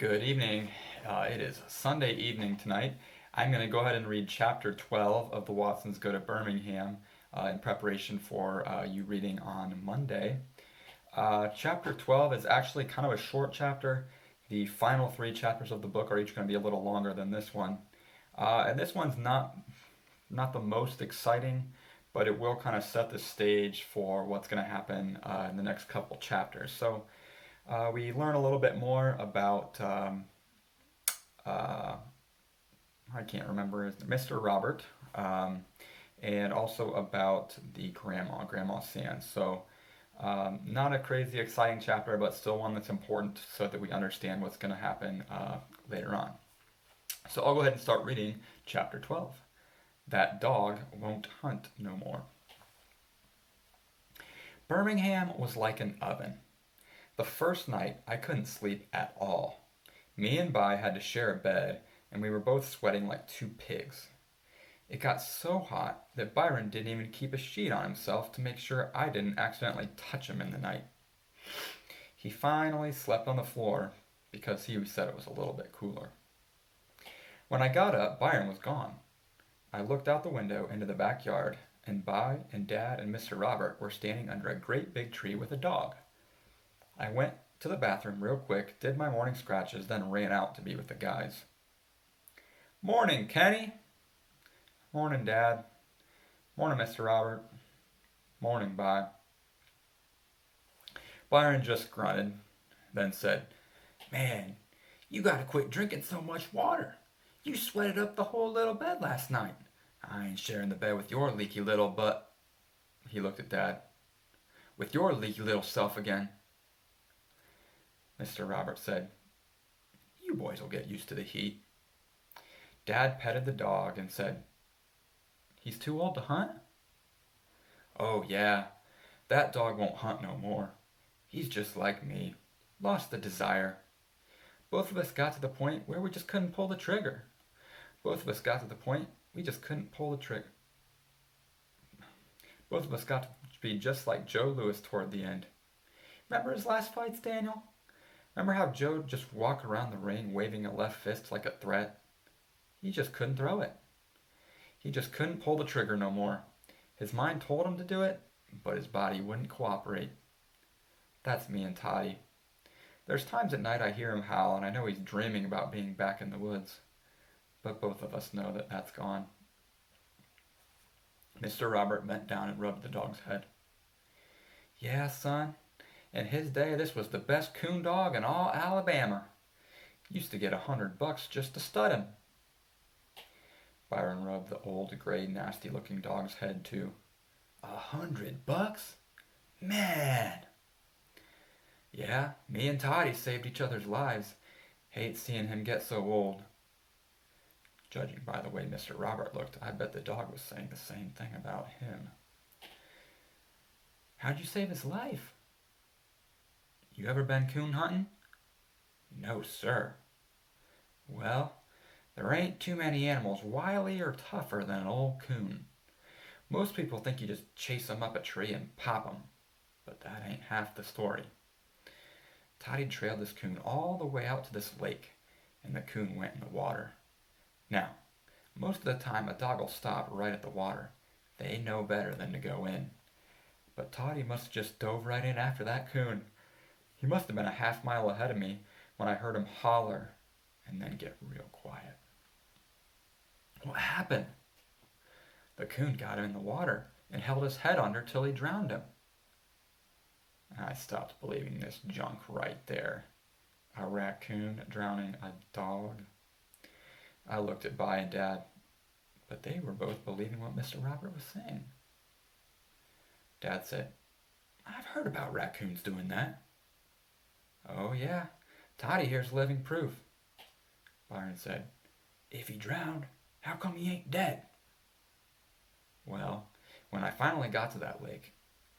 Good evening. It is Sunday evening tonight. I'm going to go ahead and read chapter 12 of the Watsons Go to Birmingham in preparation for you reading on Monday. Chapter 12 is actually kind of a short chapter. The final three chapters of the book are each going to be a little longer than this one. And this one's not the most exciting, but it will kind of set the stage for what's going to happen in the next couple chapters. So we learn a little bit more about uh, I can't remember his Mr. Robert, and also about the Grandma Sands. So not a crazy exciting chapter, but still one that's important so that we understand what's going to happen later on. So I'll go ahead and start reading chapter 12. That dog won't hunt no more. Birmingham was like an oven. The first night I couldn't sleep at all. Me and Vi had to share a bed, and we were both sweating like two pigs. It got so hot that Byron didn't even keep a sheet on himself to make sure I didn't accidentally touch him in the night. He finally slept on the floor because he said it was a little bit cooler. When I got up, Byron was gone. I looked out the window into the backyard, and Vi and Dad and Mr. Robert were standing under a great big tree with a dog. I went to the bathroom real quick, did my morning scratches, then ran out to be with the guys. Morning, Kenny. Morning, Dad. Morning, Mr. Robert. Morning, Vi. Byron just grunted, then said, Man, you gotta quit drinking so much water. You sweated up the whole little bed last night. I ain't sharing the bed with your leaky little butt. He looked at Dad. With your leaky little self again. Mr. Robert said, You boys will get used to the heat. Dad petted the dog and said, He's too old to hunt? Oh, yeah. That dog won't hunt no more. He's just like me. Lost the desire. Both of us got to the point where we just couldn't pull the trigger. Both of us got to the point we just couldn't pull the trigger. Both of us got to be just like Joe Louis toward the end. Remember his last fights, Daniel? Remember how Joe would just walk around the ring waving a left fist like a threat? He just couldn't throw it. He just couldn't pull the trigger no more. His mind told him to do it, but his body wouldn't cooperate. That's me and Toddy. There's times at night I hear him howl and I know he's dreaming about being back in the woods. But both of us know that that's gone. Mr. Robert bent down and rubbed the dog's head. Yeah, son. In his day, this was the best coon dog in all Alabama. Used to get $100 just to stud him. Byron rubbed the old, gray, nasty-looking dog's head, too. $100? Man! Yeah, me and Toddy saved each other's lives. Hate seeing him get so old. Judging by the way Mr. Robert looked, I bet the dog was saying the same thing about him. How'd you save his life? You ever been coon hunting? No, sir. Well, there ain't too many animals wilier or tougher than an old coon. Most people think you just chase 'em up a tree and pop 'em, but that ain't half the story. Toddy trailed this coon all the way out to this lake, and the coon went in the water. Now, most of the time a dog will stop right at the water. They know better than to go in. But Toddy must have just dove right in after that coon. He must have been a half mile ahead of me when I heard him holler and then get real quiet. What happened? The coon got him in the water and held his head under till he drowned him. I stopped believing this junk right there. A raccoon drowning a dog. I looked at Vi and Dad, but they were both believing what Mr. Robert was saying. Dad said, I've heard about raccoons doing that. Oh, yeah. Toddy here's living proof. Byron said, If he drowned, how come he ain't dead? Well, when I finally got to that lake,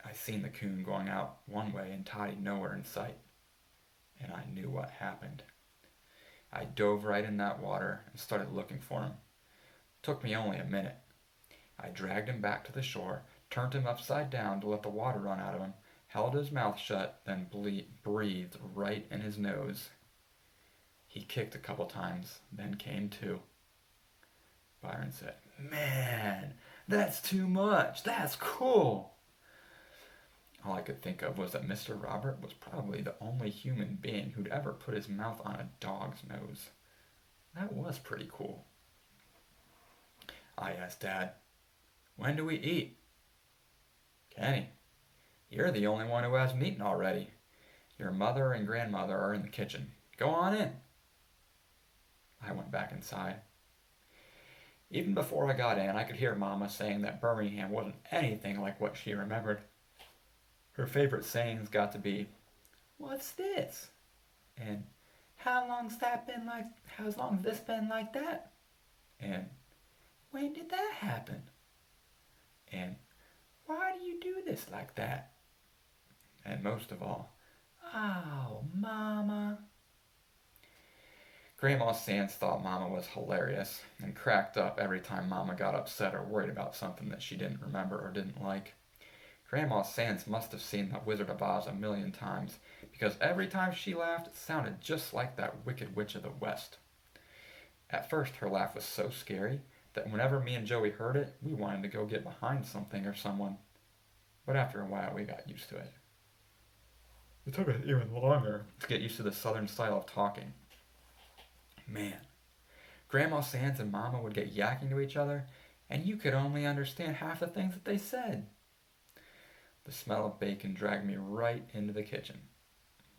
I seen the coon going out one way and Toddy nowhere in sight. And I knew what happened. I dove right in that water and started looking for him. Took me only a minute. I dragged him back to the shore, turned him upside down to let the water run out of him, held his mouth shut, then breathed right in his nose. He kicked a couple times, then came to. Byron said, "Man, that's too much. That's cool." All I could think of was that Mr. Robert was probably the only human being who'd ever put his mouth on a dog's nose. That was pretty cool. I asked Dad, "When do we eat?" "Kenny, you're the only one who hasn't eaten already. Your mother and grandmother are in the kitchen. Go on in." I went back inside. Even before I got in, I could hear Mama saying that Birmingham wasn't anything like what she remembered. Her favorite sayings got to be, "What's this?" And "How long's this been like that?" And "When did that happen?" And "Why do you do this like that?" And most of all, "Oh, Mama." Grandma Sands thought Mama was hilarious and cracked up every time Mama got upset or worried about something that she didn't remember or didn't like. Grandma Sands must have seen The Wizard of Oz a million times, because every time she laughed, it sounded just like that Wicked Witch of the West. At first, her laugh was so scary that whenever me and Joey heard it, we wanted to go get behind something or someone. But after a while, we got used to it. It took us even longer to get used to the southern style of talking. Man, Grandma Sands and Mama would get yakking to each other, and you could only understand half the things that they said. The smell of bacon dragged me right into the kitchen.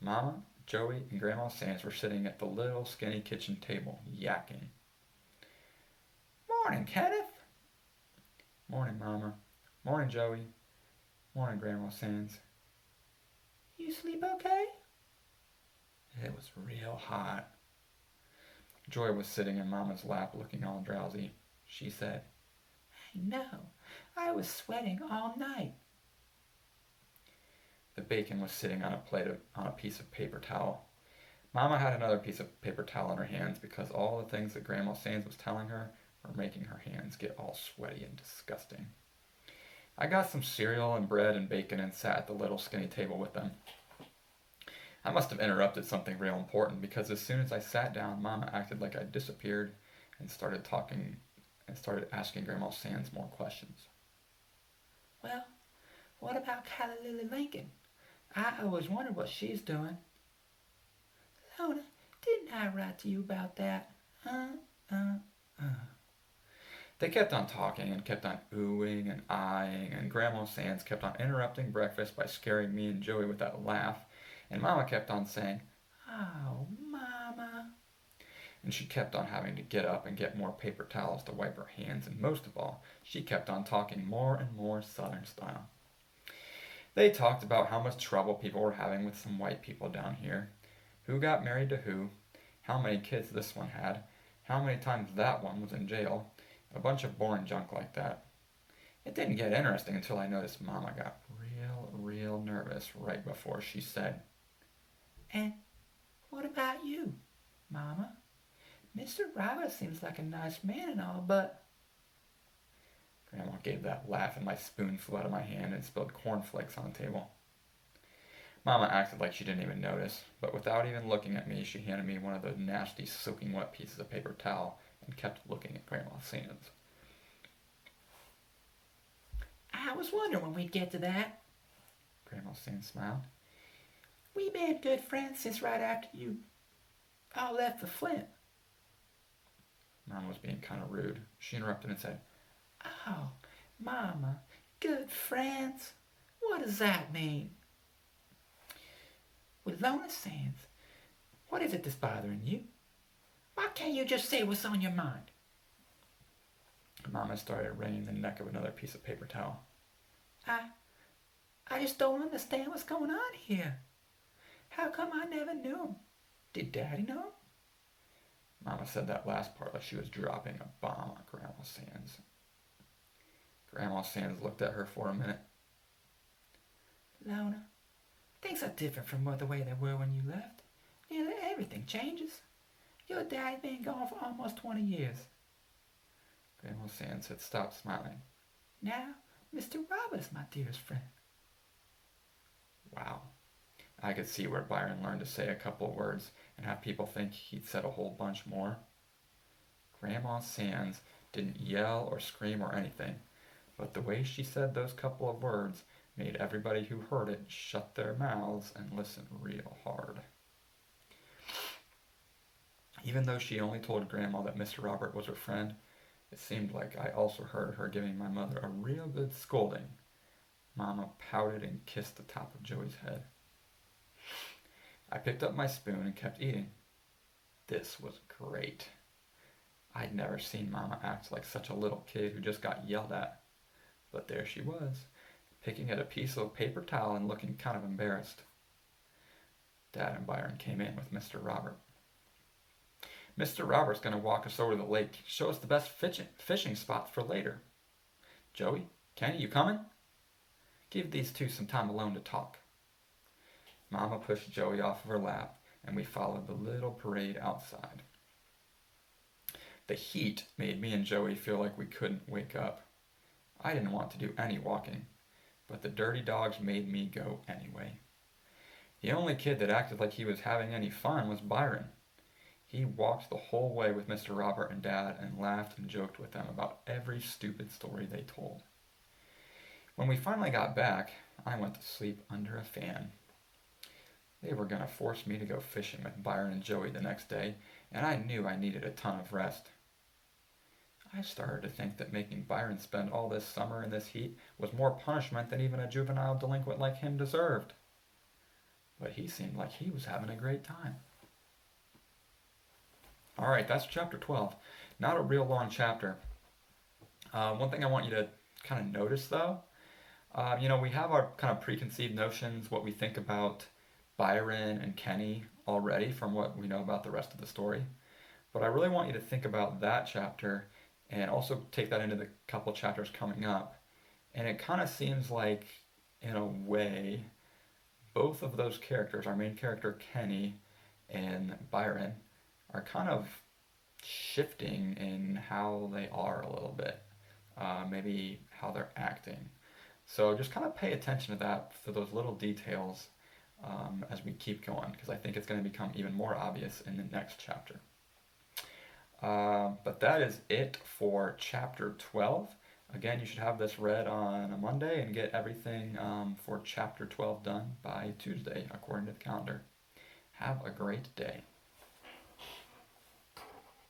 Mama, Joey, and Grandma Sands were sitting at the little skinny kitchen table, yakking. "Morning, Kenneth." "Morning, Mama." "Morning, Joey." "Morning, Grandma Sands." "You sleep okay?" It was real hot. Joy was sitting in Mama's lap looking all drowsy. She said, "I know. I was sweating all night." The bacon was sitting on a piece of paper towel. Mama had another piece of paper towel in her hands because all the things that Grandma Sands was telling her were making her hands get all sweaty and disgusting. I got some cereal and bread and bacon and sat at the little skinny table with them. I must have interrupted something real important because as soon as I sat down, Mama acted like I'd disappeared and started asking Grandma Sands more questions. "Well, what about Callie Lily Lincoln? I always wondered what she's doing." "Lona, didn't I write to you about that?" They kept on talking and kept on oohing and eyeing, and Grandma Sands kept on interrupting breakfast by scaring me and Joey with that laugh, and Mama kept on saying, "Oh, Mama." And she kept on having to get up and get more paper towels to wipe her hands, and most of all, she kept on talking more and more Southern style. They talked about how much trouble people were having with some white people down here, who got married to who, how many kids this one had, how many times that one was in jail, a bunch of boring junk like that. It didn't get interesting until I noticed Mama got real nervous right before she said, "And what about you, Mama? Mr. Robert seems like a nice man and all, but..." Grandma gave that laugh and my spoon flew out of my hand and spilled cornflakes on the table. Mama acted like she didn't even notice, but without even looking at me, she handed me one of those nasty, soaking wet pieces of paper towel and kept looking at Grandma Sands. "I was wondering when we'd get to that." Grandma Sands smiled. "We been good friends since right after you all left for Flint." Mama was being kind of rude. She interrupted and said, "Oh, Mama, good friends? What does that mean?" "Well, Lona Sands, what is it that's bothering you? Why can't you just say what's on your mind?" Mama started wringing the neck of another piece of paper towel. I just don't understand what's going on here. How come I never knew him? Did Daddy know him?" Mama said that last part like she was dropping a bomb on Grandma Sands. Grandma Sands looked at her for a minute. "Lona, things are different from the way they were when you left. Nearly everything changes. Your dad's been gone for almost 20 years. Grandma Sands had stopped smiling. "Now, Mr. Robert's my dearest friend." Wow. I could see where Byron learned to say a couple of words and have people think he'd said a whole bunch more. Grandma Sands didn't yell or scream or anything, but the way she said those couple of words made everybody who heard it shut their mouths and listen real hard. Even though she only told Grandma that Mr. Robert was her friend, it seemed like I also heard her giving my mother a real good scolding. Mama pouted and kissed the top of Joey's head. I picked up my spoon and kept eating. This was great. I'd never seen Mama act like such a little kid who just got yelled at. But there she was, picking at a piece of paper towel and looking kind of embarrassed. Dad and Byron came in with Mr. Robert. Mr. Robert's going to walk us over to the lake, show us the best fishing spots for later. Joey, Kenny, you coming? Give these two some time alone to talk. Mama pushed Joey off of her lap, and we followed the little parade outside. The heat made me and Joey feel like we couldn't wake up. I didn't want to do any walking, but the dirty dogs made me go anyway. The only kid that acted like he was having any fun was Byron. He walked the whole way with Mr. Robert and Dad and laughed and joked with them about every stupid story they told. When we finally got back, I went to sleep under a fan. They were going to force me to go fishing with Byron and Joey the next day, and I knew I needed a ton of rest. I started to think that making Byron spend all this summer in this heat was more punishment than even a juvenile delinquent like him deserved. But he seemed like he was having a great time. Alright, that's chapter 12. Not a real long chapter. One thing I want you to kind of notice though, we have our kind of preconceived notions, what we think about Byron and Kenny already from what we know about the rest of the story. But I really want you to think about that chapter and also take that into the couple chapters coming up. And it kind of seems like, in a way, both of those characters, our main character Kenny and Byron, are kind of shifting in how they are a little bit, maybe how they're acting. So just kind of pay attention to that, for those little details as we keep going, because I think it's going to become even more obvious in the next chapter. But that is it for chapter 12. Again, you should have this read on a Monday and get everything for chapter 12 done by Tuesday, according to the calendar. Have a great day.